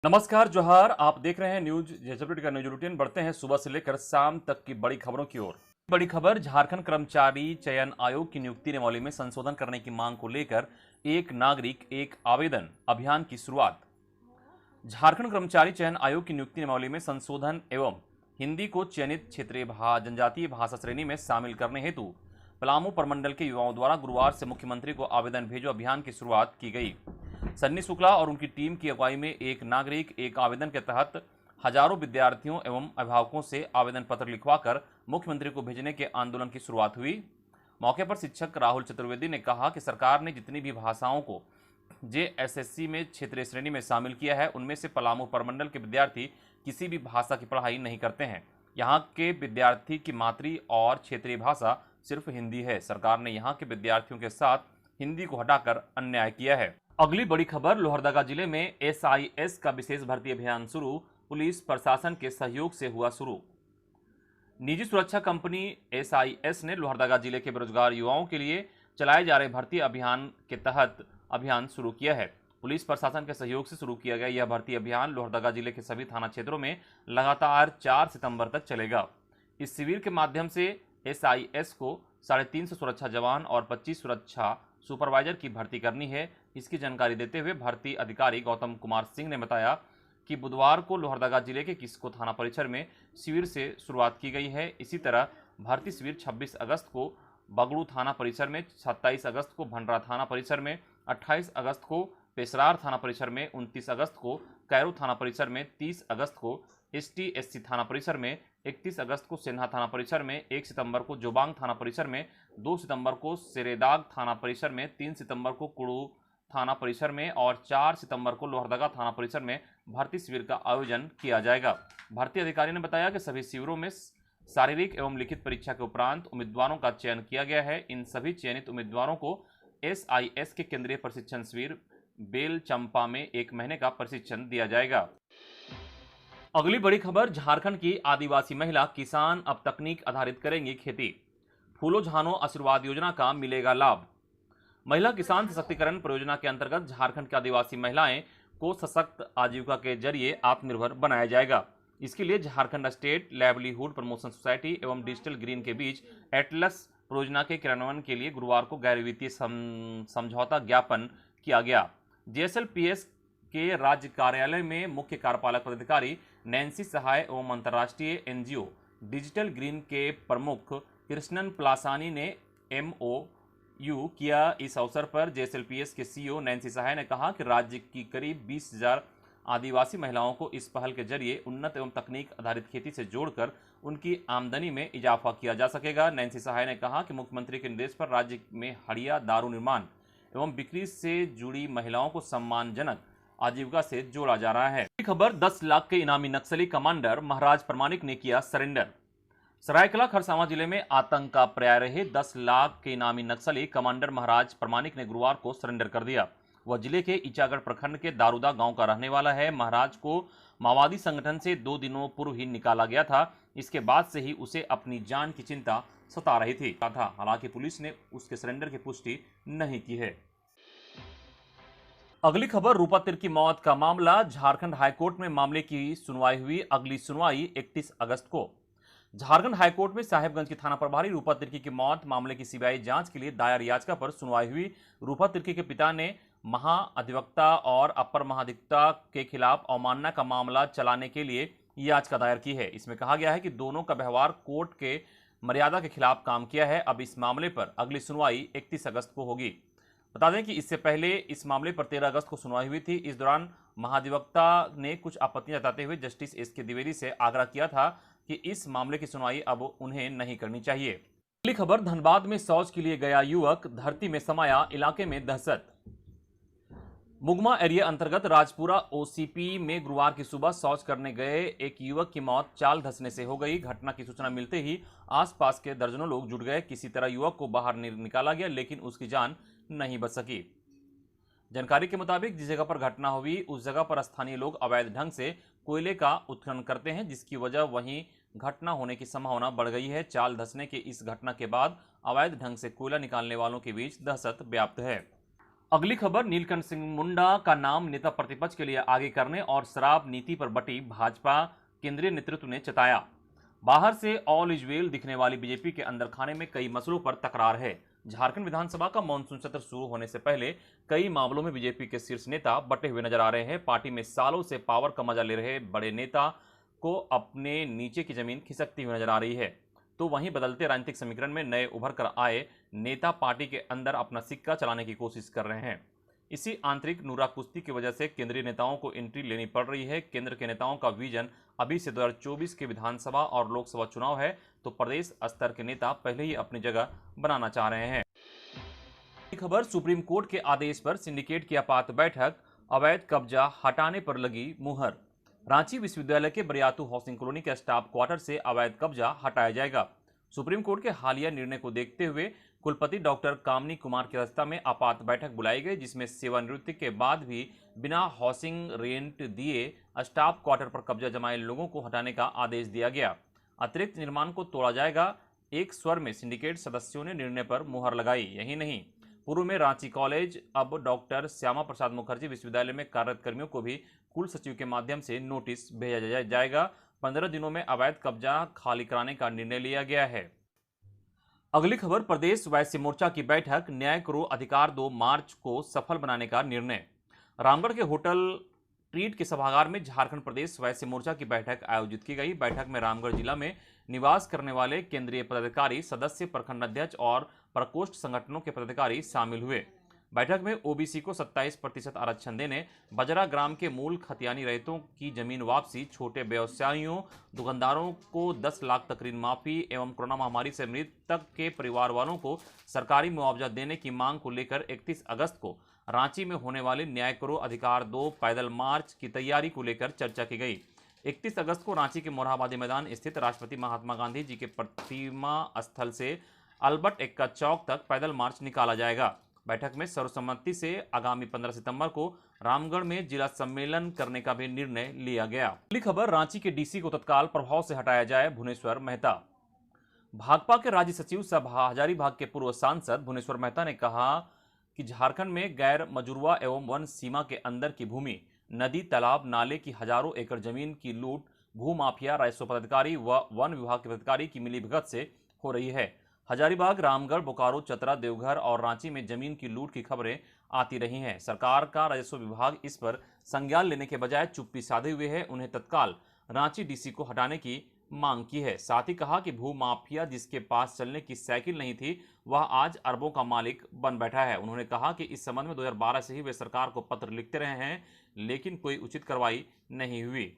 नमस्कार जोहार। आप देख रहे हैं न्यूज जेएसडब्ल्यू का न्यूज रूटीन। बढ़ते हैं सुबह से लेकर शाम तक की बड़ी खबरों की ओर। बड़ी खबर, झारखंड कर्मचारी चयन आयोग की नियुक्ति नियमावली में संशोधन करने की मांग को लेकर एक नागरिक एक आवेदन अभियान की शुरुआत। झारखंड कर्मचारी चयन आयोग की नियुक्ति नियमावली में संशोधन एवं हिंदी को चयनित क्षेत्रीय जनजातीय भाषा श्रेणी में शामिल करने हेतु पलामू प्रमंडल के युवाओं द्वारा गुरुवार से मुख्यमंत्री को आवेदन भेजो अभियान की शुरुआत की गई। सन्नी शुक्ला और उनकी टीम की अगुवाई में एक नागरिक एक आवेदन के तहत हजारों विद्यार्थियों एवं अभिभावकों से आवेदन पत्र लिखवाकर मुख्यमंत्री को भेजने के आंदोलन की शुरुआत हुई। मौके पर शिक्षक राहुल चतुर्वेदी ने कहा कि सरकार ने जितनी भी भाषाओं को जेएसएससी में क्षेत्रीय श्रेणी में शामिल किया है, उनमें से पलामू प्रमंडल के विद्यार्थी किसी भी भाषा की पढ़ाई नहीं करते हैं। यहाँ के विद्यार्थी की मातृ और क्षेत्रीय भाषा सिर्फ हिंदी है। सरकार ने यहाँ के विद्यार्थियों के साथ हिंदी को हटाकर अन्याय किया है। अगली बड़ी खबर, लोहरदगा जिले में एसआईएस का विशेष भर्ती अभियान शुरू, पुलिस प्रशासन के सहयोग से हुआ शुरू। निजी सुरक्षा कंपनी एसआईएस ने लोहरदगा जिले के बेरोजगार युवाओं के लिए चलाए जा रहे भर्ती अभियान के तहत अभियान शुरू किया है। पुलिस प्रशासन के सहयोग से शुरू किया गया यह भर्ती अभियान लोहरदगा जिले के सभी थाना क्षेत्रों में लगातार 4 सितंबर तक चलेगा। इस शिविर के माध्यम से एसआईएस को 350 सुरक्षा जवान और 25 सुरक्षा सुपरवाइजर की भर्ती करनी है। इसकी जानकारी देते हुए भर्ती अधिकारी गौतम कुमार सिंह ने बताया कि बुधवार को लोहरदगा जिले के किस्को थाना परिसर में शिविर से शुरुआत की गई है। इसी तरह भर्ती शिविर 26 अगस्त को बगड़ू थाना परिसर में, 27 अगस्त को भंडरा थाना परिसर में, 28 अगस्त को पेशरार थाना परिसर में, 29 अगस्त को कैरो थाना परिसर में, 30 अगस्त को एसटी/एससी थाना परिसर में, 31 अगस्त को सेन्हा थाना परिसर में, 1 सितंबर को जोबांग थाना परिसर में, 2 सितंबर को सेरेदाग थाना परिसर में, 3 सितंबर को कुड़ू थाना परिसर में और 4 सितंबर को लोहरदगा थाना परिसर में भर्ती शिविर का आयोजन किया जाएगा। भर्ती अधिकारी ने बताया कि सभी शिविरों में शारीरिक एवं लिखित परीक्षा के उपरांत उम्मीदवारों का चयन किया गया है। इन सभी चयनित उम्मीदवारों को एसआईएस के केंद्रीय प्रशिक्षण शिविर बेल चंपा में 1 महीने का प्रशिक्षण दिया जाएगा। अगली बड़ी खबर, झारखंड की आदिवासी महिला किसान अब तकनीक आधारित करेंगी खेती, फूलो झानो आशीर्वाद योजना का मिलेगा लाभ। महिला किसान सशक्तिकरण परियोजना के अंतर्गत झारखंड की आदिवासी महिलाएं को सशक्त आजीविका के जरिए आत्मनिर्भर बनाया जाएगा। इसके लिए Jharkhand state livelihood promotion society एवं डिजिटल ग्रीन के बीच एटलस परियोजना के क्रियान्वयन के लिए गुरुवार को गैर वित्तीय समझौता ज्ञापन किया गया। जेएसएलपीएस के राज्य कार्यालय में मुख्य कार्यपालक पदाधिकारी नैन्सी सहाय एवं अंतर्राष्ट्रीय एनजीओ डिजिटल ग्रीन के प्रमुख कृष्णन प्लासानी ने एमओयू किया। इस अवसर पर जेएसएलपीएस के सीईओ नैन्सी सहाय ने कहा कि राज्य की करीब 20,000 आदिवासी महिलाओं को इस पहल के जरिए उन्नत एवं तकनीक आधारित खेती से जोड़कर उनकी आमदनी में इजाफा किया जा सकेगा। नैन्सी सहाय ने कहा कि मुख्यमंत्री के निर्देश पर राज्य में हड़िया दारू निर्माण एवं बिक्री से जुड़ी महिलाओं को सम्मानजनक आजीविका से जोड़ा जा रहा है। खबर, 10 लाख के इनामी नक्सली कमांडर महाराज प्रमाणिक ने किया सरेंडर। सरायकेला खरसावां जिले में आतंक का पर्याय रहे 10 लाख के इनामी नक्सली कमांडर महाराज प्रमाणिक ने गुरुवार को सरेंडर कर दिया। वह जिले के ईचागढ़ प्रखंड के दारूदा गांव का रहने वाला है। महाराज को माओवादी संगठन से 2 दिनों पूर्व ही निकाला गया था। इसके बाद से ही उसे अपनी जान की चिंता सता रही थी। हालांकि पुलिस ने उसके सरेंडर की पुष्टि नहीं की है। अगली खबर, रूपा तिर्की मौत का मामला, झारखंड हाईकोर्ट में मामले की सुनवाई हुई। अगली सुनवाई 31 अगस्त को। झारखंड हाईकोर्ट में साहेबगंज की थाना प्रभारी रूपा तिर्की की मौत मामले की सीबीआई जांच के लिए दायर याचिका पर सुनवाई हुई। रूपा तिर्की के पिता ने महाअधिवक्ता और अपर महाधिवक्ता के खिलाफ अवमानना का मामला चलाने के लिए याचिका दायर की है। इसमें कहा गया है कि दोनों का व्यवहार कोर्ट के मर्यादा के खिलाफ काम किया है। अब इस मामले पर अगली सुनवाई 31 अगस्त को होगी। बता दें कि इससे पहले इस मामले पर 13 अगस्त को सुनवाई हुई थी। इस दौरान महाधिवक्ता ने कुछ आपत्तियां जताते हुए जस्टिस एसके द्विवेदी से आग्रह किया था कि इस मामले की सुनवाई अब उन्हें नहीं करनी चाहिए। अगली खबर, धनबाद में शौच के लिए गया युवक धरती में समाया, इलाके में दहशत। मुगमा एरिया अंतर्गत राजपुरा ओसीपी में गुरुवार की सुबह शौच करने गए एक युवक की मौत चाल धंसने से हो गई। घटना की सूचना मिलते ही आसपास के दर्जनों लोग जुट गए। किसी तरह युवक को बाहर निकाला गया, लेकिन उसकी जान नहीं बच सकी। जानकारी के मुताबिक जिस जगह पर घटना हुई उस जगह पर स्थानीय लोग अवैध ढंग से कोयले का उत्खनन करते हैं, जिसकी वजह वहीं घटना होने की संभावना बढ़ गई है। चाल धंसने की इस घटना के बाद अवैध ढंग से कोयला निकालने वालों के बीच दहशत व्याप्त है। अगली खबर, नीलकंठ सिंह मुंडा का नाम नेता प्रतिपक्ष के लिए आगे करने और शराब नीति पर बटी भाजपा केंद्रीय नेतृत्व ने जताया। बाहर से ऑल इज वेल दिखने वाली बीजेपी के अंदर खाने में कई मसलों पर तकरार है। झारखंड विधानसभा का मानसून सत्र शुरू होने से पहले कई मामलों में बीजेपी के शीर्ष नेता बटे हुए नजर आ रहे हैं। पार्टी में सालों से पावर का मजा ले रहे बड़े नेता को अपने नीचे की जमीन खिसकती हुई नजर आ रही है, तो वहीं बदलते राजनीतिक समीकरण में नए उभर कर आए नेता पार्टी के अंदर अपना सिक्का चलाने की कोशिश कर रहे हैं। इसी आंतरिक नूरा कुश्ती की वजह से केंद्रीय नेताओं को एंट्री लेनी पड़ रही है। केंद्र के नेताओं का विजन अभी से 2024 के विधानसभा और लोकसभा चुनाव है, तो प्रदेश स्तर के नेता पहले ही अपनी जगह बनाना चाह रहे हैं। खबर, सुप्रीम कोर्ट के आदेश पर सिंडिकेट की आपात बैठक, अवैध कब्जा हटाने पर लगी मुहर। रांची विश्वविद्यालय के बरियातू हाउसिंग कॉलोनी के स्टाफ क्वार्टर से अवैध कब्जा हटाया जाएगा। सुप्रीम कोर्ट के हालिया निर्णय को देखते हुए कुलपति डॉक्टर कामनी कुमार की अध्यक्षता में आपात बैठक बुलाई गई, जिसमें सेवानिवृत्ति के बाद भी बिना हाउसिंग रेंट दिए स्टाफ क्वार्टर पर कब्जा जमाए लोगों को हटाने का आदेश दिया गया। अतिरिक्त निर्माण को तोड़ा जाएगा। एक स्वर में सिंडिकेट सदस्यों ने निर्णय पर मुहर लगाई। यही नहीं, पूर्व में रांची कॉलेज अब डॉक्टर श्यामा प्रसाद मुखर्जी विश्वविद्यालय में कार्यरत कर्मियों को भी कुल सचिव के माध्यम से नोटिस भेजा जाएगा। 15 दिनों में अवैध कब्जा खाली कराने का निर्णय लिया गया है। अगली खबर, प्रदेश वैश्य मोर्चा की बैठक, न्याय करो अधिकार दो मार्च को सफल बनाने का निर्णय। रामगढ़ के होटल ट्रीट के सभागार में झारखंड प्रदेश वैश्य मोर्चा की बैठक आयोजित की गई। बैठक में रामगढ़ जिला में निवास करने वाले केंद्रीय पदाधिकारी, सदस्य, प्रखंड अध्यक्ष और प्रकोष्ठ संगठनों के पदाधिकारी शामिल हुए। बैठक में ओबीसी को 27% आरक्षण देने, बजरा ग्राम के मूल खतियानी रहितों की जमीन वापसी, छोटे व्यवसायियों दुकानदारों को 10 लाख तक ऋण माफी एवं कोरोना महामारी से मृतक के परिवार वालों को सरकारी मुआवजा देने की मांग को लेकर 31 अगस्त को रांची में होने वाले न्याय करो अधिकार दो पैदल मार्च की तैयारी को लेकर चर्चा की गई। 31 अगस्त को रांची के मोरहाबादी मैदान स्थित राष्ट्रपति महात्मा गांधी जी के प्रतिमा स्थल से अल्बर्ट एक्का चौक तक पैदल मार्च निकाला जाएगा। बैठक में सर्वसम्मति से आगामी 15 सितंबर को रामगढ़ में जिला सम्मेलन करने का भी निर्णय लिया गया। अगली खबर, रांची के डीसी को तत्काल प्रभाव से हटाया जाए, भुवनेश्वर मेहता। भाकपा के राज्य सचिव सह हजारीबाग के पूर्व सांसद भुवनेश्वर मेहता ने कहा कि झारखंड में गैर मजुरवा एवं वन सीमा के अंदर की भूमि, नदी, तालाब, नाले की हजारों एकड़ जमीन की लूट भूमाफिया, राजस्व पदाधिकारी व वन विभाग के पदाधिकारी की मिलीभगत से हो रही है। हजारीबाग, रामगढ़, बोकारो, चतरा, देवघर और रांची में जमीन की लूट की खबरें आती रही हैं। सरकार का राजस्व विभाग इस पर संज्ञान लेने के बजाय चुप्पी साधे हुए है। उन्हें तत्काल रांची डीसी को हटाने की मांग की है। साथ ही कहा कि भूमाफिया जिसके पास चलने की साइकिल नहीं थी, वह आज अरबों का मालिक बन बैठा है। उन्होंने कहा कि इस संबंध में 2012 से ही वे सरकार को पत्र लिखते रहे हैं, लेकिन कोई उचित कार्रवाई नहीं हुई।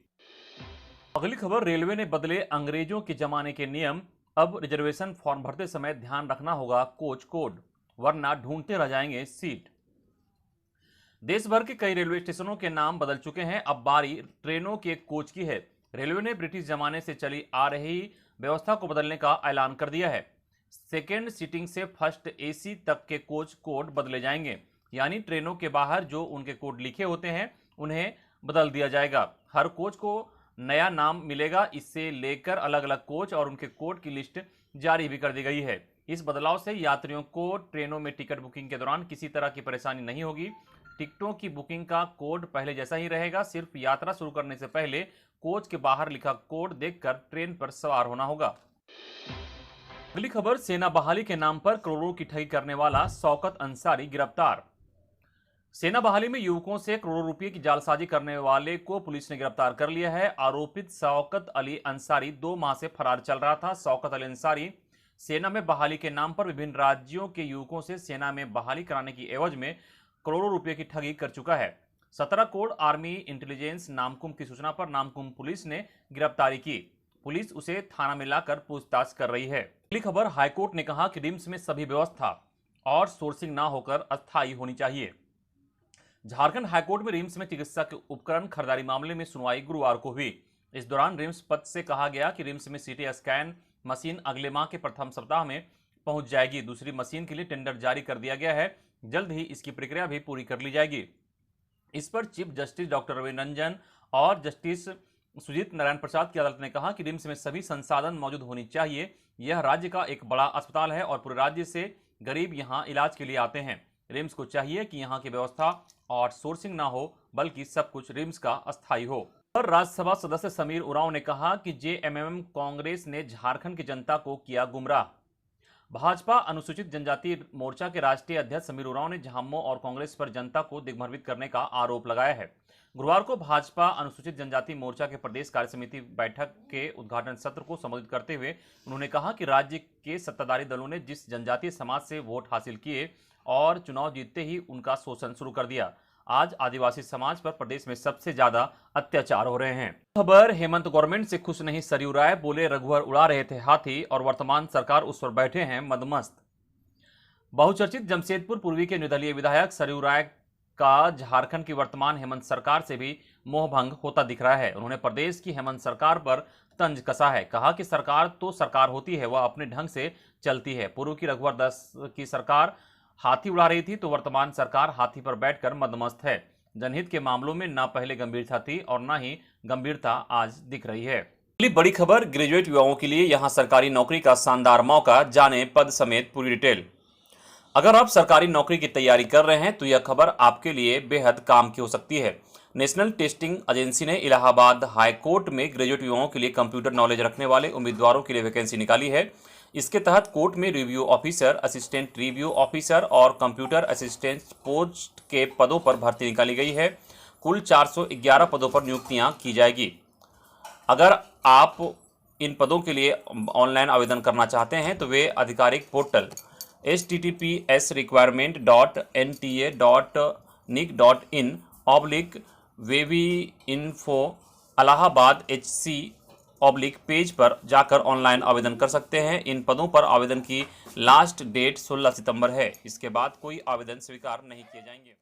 अगली खबर, रेलवे ने बदले अंग्रेजों के जमाने के नियम, अब रिजर्वेशन फॉर्म भरते समय ध्यान रखना होगा कोच कोड, वरना ढूंढते रह जाएंगे सीट। देश भर के कई रेलवे स्टेशनों के नाम बदल चुके हैं, अब बारी ट्रेनों के कोच की है। रेलवे ने ब्रिटिश जमाने से चली आ रही व्यवस्था को बदलने का ऐलान कर दिया है। सेकेंड सीटिंग से फर्स्ट एसी तक के कोच कोड बदले जाएंगे, यानी ट्रेनों के बाहर जो उनके कोड लिखे होते हैं उन्हें बदल दिया जाएगा। हर कोच को नया नाम मिलेगा। इससे लेकर अलग अलग कोच और उनके कोड की लिस्ट जारी भी कर दी गई है। इस बदलाव से यात्रियों को ट्रेनों में टिकट बुकिंग के दौरान किसी तरह की परेशानी नहीं होगी। टिकटों की बुकिंग का कोड पहले जैसा ही रहेगा, सिर्फ यात्रा शुरू करने से पहले कोच के बाहर लिखा कोड देखकर ट्रेन पर सवार होना होगा। अगली खबर, सेना बहाली के नाम पर करोड़ों की ठगी करने वाला शौकत अंसारी गिरफ्तार। सेना बहाली में युवकों से करोड़ों रुपए की जालसाजी करने वाले को पुलिस ने गिरफ्तार कर लिया है। आरोपित शौकत अली अंसारी 2 माह से फरार चल रहा था। शौकत अली अंसारी सेना में बहाली के नाम पर विभिन्न राज्यों के युवकों से सेना में बहाली कराने की एवज में करोड़ों रुपए की ठगी कर चुका है। 17 कोड आर्मी इंटेलिजेंस नामकुम की सूचना पर नामकुम पुलिस ने गिरफ्तारी की। पुलिस उसे थाना में लाकर पूछताछ कर रही है। अगली खबर, हाईकोर्ट ने कहा कि रिम्स में सभी व्यवस्था और सोर्सिंग ना होकर अस्थायी होनी चाहिए। झारखंड हाईकोर्ट में रिम्स में चिकित्सा के उपकरण खरीदारी मामले में सुनवाई गुरुवार को हुई। इस दौरान रिम्स पद से कहा गया कि रिम्स में सीटी स्कैन मशीन अगले माह के प्रथम सप्ताह में पहुंच जाएगी। दूसरी मशीन के लिए टेंडर जारी कर दिया गया है, जल्द ही इसकी प्रक्रिया भी पूरी कर ली जाएगी। इस पर chief justice doctor Ravi Ranjan और जस्टिस सुजीत नारायण प्रसाद की अदालत ने कहा कि रिम्स में सभी संसाधन मौजूद होनी चाहिए। यह राज्य का एक बड़ा अस्पताल है और पूरे राज्य से गरीब यहां इलाज के लिए आते हैं। रिम्स को चाहिए कि यहाँ की व्यवस्था और सोर्सिंग ना हो, बल्कि सब कुछ रिम्स का अस्थायी हो। और राज्यसभा सदस्य समीर उरांव ने कहा कि जेएमएम कांग्रेस ने झारखंड की जनता को किया गुमराह। भाजपा अनुसूचित जनजाति मोर्चा के राष्ट्रीय अध्यक्ष समीर उरांव ने झामुमो और कांग्रेस पर जनता को दिग्भ्रमित करने का आरोप लगाया है। गुरुवार को भाजपा अनुसूचित जनजाति मोर्चा के प्रदेश कार्य समिति बैठक के उद्घाटन सत्र को संबोधित करते हुए उन्होंने कहा कि राज्य के सत्ताधारी दलों ने जिस जनजातीय समाज से वोट हासिल किए और चुनाव जीतते ही उनका शोषण शुरू कर दिया, आज आदिवासी समाज पर प्रदेश में सबसे ज्यादा अत्याचार हो रहे हैं। खबर, हेमंत गवर्नमेंट से खुश नहीं सरयू राय, बोले रघुवर उड़ा रहे थे हाथी और वर्तमान सरकार उस पर बैठे हैं मदमस्त। बहुचर्चित जमशेदपुर पूर्वी के निर्दलीय विधायक सरयू राय का झारखंड की वर्तमान हेमंत सरकार से भी मोहभंग होता दिख रहा है। उन्होंने प्रदेश की हेमंत सरकार पर तंज कसा है, कहा कि सरकार तो सरकार होती है, वह अपने ढंग से चलती है। पूर्व की रघुवर दास की सरकार हाथी उड़ा रही थी तो वर्तमान सरकार हाथी पर बैठकर मदमस्त है। जनहित के मामलों में न पहले गंभीरता थी और न ही गंभीरता आज दिख रही है। अगली बड़ी खबर, ग्रेजुएट युवाओं के लिए यहां सरकारी नौकरी का शानदार मौका, जाने पद समेत पूरी डिटेल। अगर आप सरकारी नौकरी की तैयारी कर रहे हैं तो यह खबर आपके लिए बेहद काम की हो सकती है। नेशनल टेस्टिंग एजेंसी ने इलाहाबाद हाई कोर्ट में ग्रेजुएट युवाओं के लिए कंप्यूटर नॉलेज रखने वाले उम्मीदवारों के लिए वैकेंसी निकाली है। इसके तहत कोर्ट में review officer, assistant review officer और कंप्यूटर असिस्टेंट पोस्ट के पदों पर भर्ती निकाली गई है। कुल 411 पदों पर नियुक्तियां की जाएगी। अगर आप इन पदों के लिए ऑनलाइन आवेदन करना चाहते हैं तो वे आधिकारिक portal https://nic.in/wevinfo Allahabad HC page पर जाकर ऑनलाइन आवेदन कर सकते हैं। इन पदों पर आवेदन की लास्ट डेट 16 सितंबर है। इसके बाद कोई आवेदन स्वीकार नहीं किए जाएंगे।